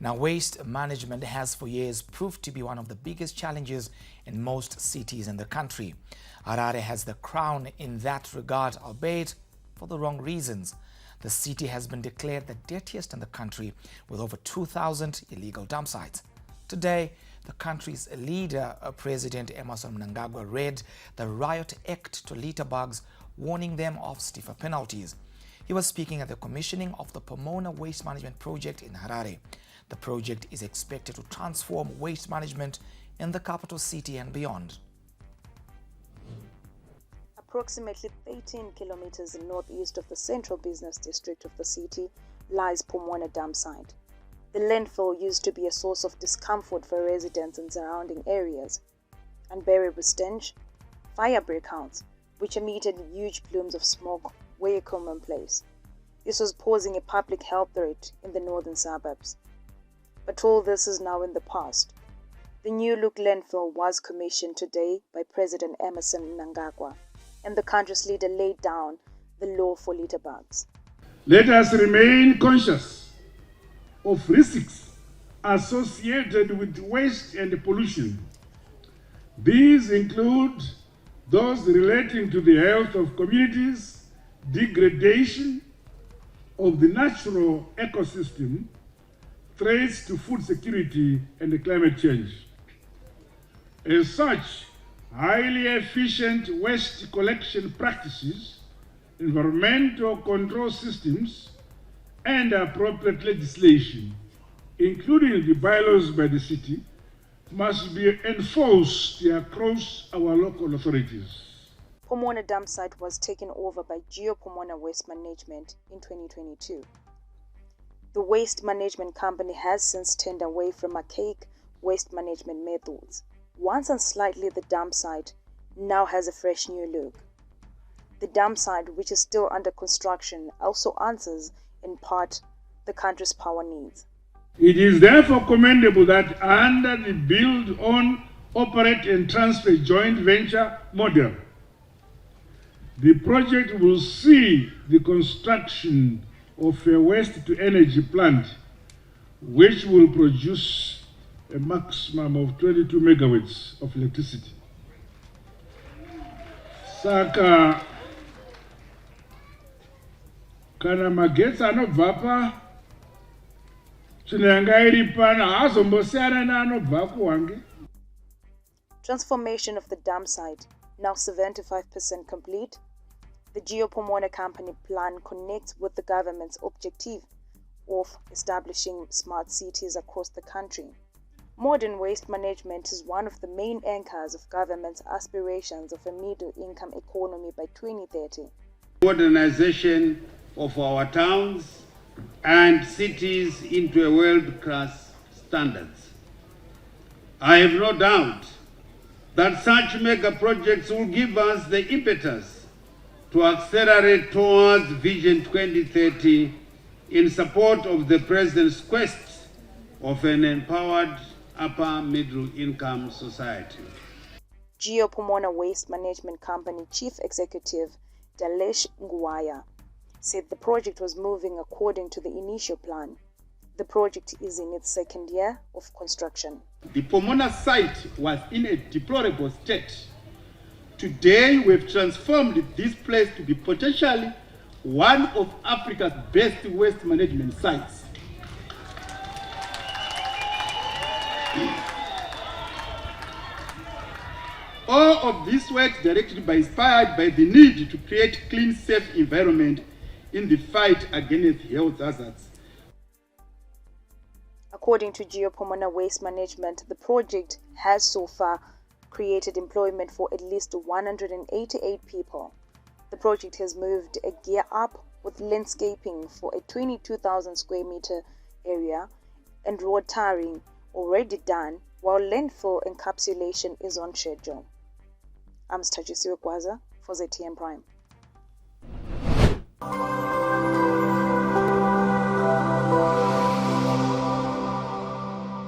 Now, waste management has for years proved to be one of the biggest challenges in most cities in the country. Harare has the crown in that regard, albeit for the wrong reasons. The city has been declared the dirtiest in the country, with over 2,000 illegal dump sites. Today, the country's leader, President Emmerson Mnangagwa, read the Riot Act to litterbugs, warning them of stiffer penalties. He was speaking at the commissioning of the Pomona Waste Management Project in Harare. The project is expected to transform waste management in the capital city and beyond. Approximately 13 kilometers northeast of the central business district of the city lies Pomona dump site. The landfill used to be a source of discomfort for residents in surrounding areas. Unbearable stench, fire breakouts, which emitted huge plumes of smoke, were a commonplace. This was posing a public health threat in the northern suburbs. But all this is now in the past. The new-look landfill was commissioned today by President Emmerson Mnangagwa, and the country's leader laid down the law for litterbugs. Let us remain conscious of risks associated with waste and pollution. These include those relating to the health of communities, degradation of the natural ecosystem, threats to food security, and climate change. As such, highly efficient waste collection practices, environmental control systems, and appropriate legislation, including the bylaws by the city, must be enforced across our local authorities. Pomona dump site was taken over by Pomona Waste Management in 2022. The waste management company has since turned away from archaic waste management methods. Once and slightly, the dump site now has a fresh new look. The dump site, which is still under construction, also answers in part the country's power needs. It is therefore commendable that under the Build, Own, Operate and Transfer joint venture model, the project will see the construction of a waste-to-energy plant, which will produce a maximum of 22 megawatts of electricity. Saka kana magetsi anobva pa chinanga iri pana hazombosiyana neanobva kuwange. Transformation of the dump site, now 75% complete. The Pomona company plan connects with the government's objective of establishing smart cities across the country. Modern waste management is one of the main anchors of government's aspirations of a middle-income economy by 2030. Modernization of our towns and cities into a world-class standards. I have no doubt that such mega projects will give us the impetus to accelerate towards Vision 2030 in support of the President's quest of an empowered upper middle income society. Pomona Waste Management Company Chief Executive Dalesh Nguwaya said the project was moving according to the initial plan. The project is in its second year of construction. The Pomona site was in a deplorable state. Today, we've transformed this place to be potentially one of Africa's best waste management sites. All of this work directly inspired by the need to create clean, safe environment in the fight against health hazards. According to Pomona Waste Management, the project has so far created employment for at least 188 people. The project has moved a gear up with landscaping for a 22,000 square meter area and road tarring already done, while landfill encapsulation is on schedule. I'm Stajisiwe Gwaza for ZTM Prime.